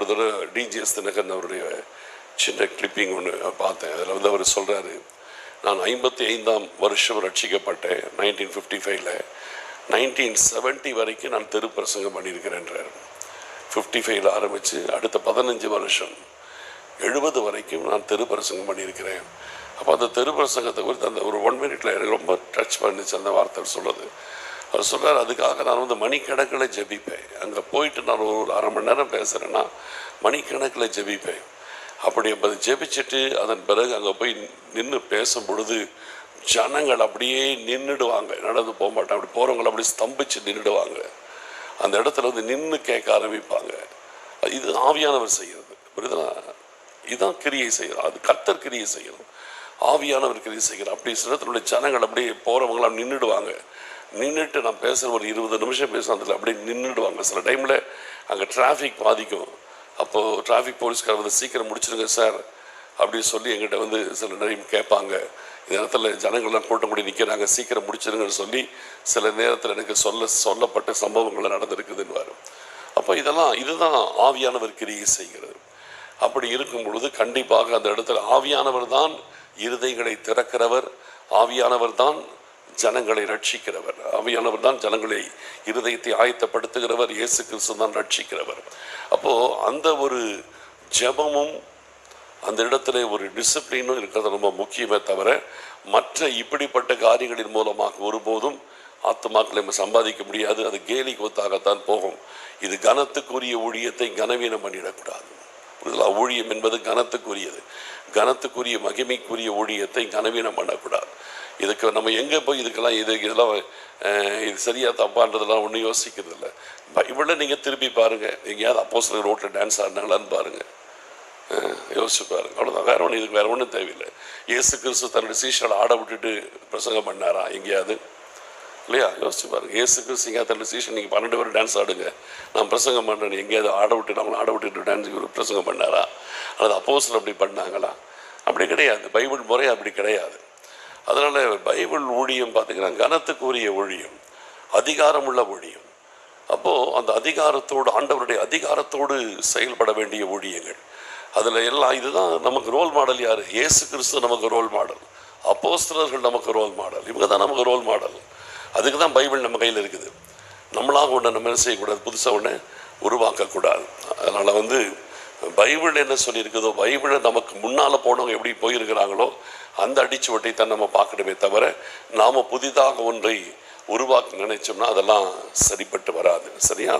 ஒரு தடவை டிஜிஎஸ் தினகரன் அவருடைய சின்ன கிளிப்பிங் ஒன்று பார்த்தேன். அதில் வந்து அவர் சொல்கிறாரு, நான் 55ஆம் வருஷம் ரட்சிக்கப்பட்டேன் 1955. 1970 வரைக்கும் நான் தெரு பிரசங்கம் பண்ணியிருக்கிறேன்றார். 55 ஆரம்பித்து அடுத்த 15 வருஷம் 70 வரைக்கும் நான் தெரு பிரசங்கம் பண்ணியிருக்கிறேன். அப்போ அந்த தெரு பிரசங்கத்தை குறித்து அந்த ஒரு 1 மினிட்ல எனக்கு ரொம்ப டச் பண்ணிச்சு அந்த வார்த்தை சொல்லுது. அவர் சொல்கிறார், அதுக்காக நான் வந்து மணிக்கணக்கில் ஜெபிப்பேன். அங்கே போயிட்டு நான் ஒரு அரை மணி நேரம் பேசுகிறேன்னா மணிக்கணக்கில் ஜெபிப்பேன். அப்படி அதை ஜெபிச்சுட்டு அதன் பிறகு அங்கே போய் நின்று பேசும் பொழுது ஜனங்கள் அப்படியே நின்றுடுவாங்க, நடந்து போக மாட்டாங்க. அப்படி போகிறவங்களை அப்படி ஸ்தம்பிச்சு நின்றுடுவாங்க. அந்த இடத்துல வந்து நின்று கேட்க ஆரம்பிப்பாங்க. இது ஆவியானவர் செய்கிறது, புரியுதுனா? இதுதான் கிரியை செய்யணும். அது கர்த்தர் கிரியை செய்யணும், ஆவியானவர் கிரியை செய்யணும். அப்படி சில இடத்துல ஜனங்கள் அப்படியே போகிறவங்களாம் நின்றுடுவாங்க. நின்றுட்டு நான் பேசுகிற ஒரு 20 நிமிஷம் பேசுகிறேன், அதில் அப்படியே நின்றுடுவாங்க. சில டைமில் அங்கே டிராஃபிக் பாதிக்கும். அப்போது டிராஃபிக் போலீஸ்கார் வந்து சீக்கிரம் முடிச்சிருங்க சார் அப்படின்னு சொல்லி எங்கிட்ட வந்து சில நேரம் கேட்பாங்க. இந்த நேரத்தில் ஜனங்கள்லாம் கூட்டம் கூடி நிற்கிறாங்க, சீக்கிரம் முடிச்சிருங்கன்னு சொல்லி சில நேரத்தில் எனக்கு சொல்லப்பட்ட சம்பவங்கள் நடந்திருக்குதுன்னு வரும். அப்போ இதுதான் ஆவியானவர் கிரியை செய்கிறது. அப்படி இருக்கும் பொழுது கண்டிப்பாக அந்த இடத்துல ஆவியானவர் தான் இருதயங்களை திறக்கிறவர், ஆவியானவர் தான் ஜனங்களை ரட்சிக்கிறவர், ஆவியானவர் தான் ஜனங்களை இருதயத்தை ஆயத்தப்படுத்துகிறவர், இயேசு கிறிஸ்து தான் ரட்சிக்கிறவர். அப்போது அந்த ஒரு ஜெபமும் அந்த இடத்துல ஒரு டிசிப்ளினும் இருக்கிறது ரொம்ப முக்கியமே தவிர மற்ற இப்படிப்பட்ட காரியங்களின் மூலமாக ஒருபோதும் ஆத்துமாக்களை நம்ம சம்பாதிக்க முடியாது. அது கேலி கூத்தாகத்தான் போகும். இது கனத்துக்குரிய ஊழியத்தை கனவீனம் பண்ணிடக்கூடாது. ஊழியம் என்பது கனத்துக்குரியது. கனத்துக்குரிய மகிமைக்குரிய ஊழியத்தை கனவீனம் பண்ணக்கூடாது. இதுக்கு நம்ம எங்கே போய் இதெல்லாம் இது சரியா தப்பான்றதெல்லாம் ஒன்றும் யோசிக்கிறது இல்லை. பைபிளில் நீங்கள் திருப்பி பாருங்கள், எங்கேயாவது அப்போஸ்தலர் ரோட்டில் டான்ஸ் ஆடினாங்களான்னு பாருங்கள், யோசிச்சு பாருங்கள். அவ்வளோதான், வேற ஒன்று, இதுக்கு வேறு ஒன்றும் தேவையில்லை. இயேசு கிறிஸ்து தன்னுடைய சீஷர்களை ஆட விட்டுட்டு பிரசங்கம் பண்ணாரா எங்கேயாவது? இல்லையா? யோசிச்சு பாருங்கள். இயேசு கிறிஸ்து எங்கேயாவது தன்னுடைய சீஷர் நீங்கள் 12 பேர் டான்ஸ் ஆடுங்க, நான் பிரசங்கம் பண்ணுறேன், எங்கேயாவது நம்மளை ஆட விட்டுட்டு டான்ஸ் பிரசங்கம் பண்ணாரா? அல்லது அப்போஸ்தலர் அப்படி பண்ணாங்களா? அப்படி கிடையாது. பைபிள் முறை அப்படி கிடையாது. அதனால் பைபிள் ஊழியம் பார்த்திங்கன்னா கனத்துக்குரிய ஊழியம், அதிகாரமுள்ள ஊழியம். அப்போது அந்த அதிகாரத்தோடு, ஆண்டவருடைய அதிகாரத்தோடு செயல்பட வேண்டிய ஊழியங்கள். அதில் எல்லாம் இதுதான் நமக்கு ரோல் மாடல். யார்? இயேசு கிறிஸ்து நமக்கு ரோல் மாடல், அப்போஸ்தலர்கள் நமக்கு ரோல் மாடல், இவங்க தான் நமக்கு ரோல் மாடல். அதுக்கு தான் பைபிள் நம்ம கையில் இருக்குது. நம்மளாக ஒன்று நம்ம என்ன செய்யக்கூடாது, புதுசாக ஒன்று உருவாக்கக்கூடாது. அதனால் வந்து பைபிள் என்ன சொல்லியிருக்குதோ, பைபிளை நமக்கு முன்னால் போனவங்க எப்படி போயிருக்கிறாங்களோ அந்த அடிச்சுவட்டை தான் நம்ம பார்க்கணுமே தவிர நாம் புதிதாக ஒன்றை உருவாக்க நினைச்சோம்னா அதெல்லாம் சரிப்பட்டு வராது. சரியா?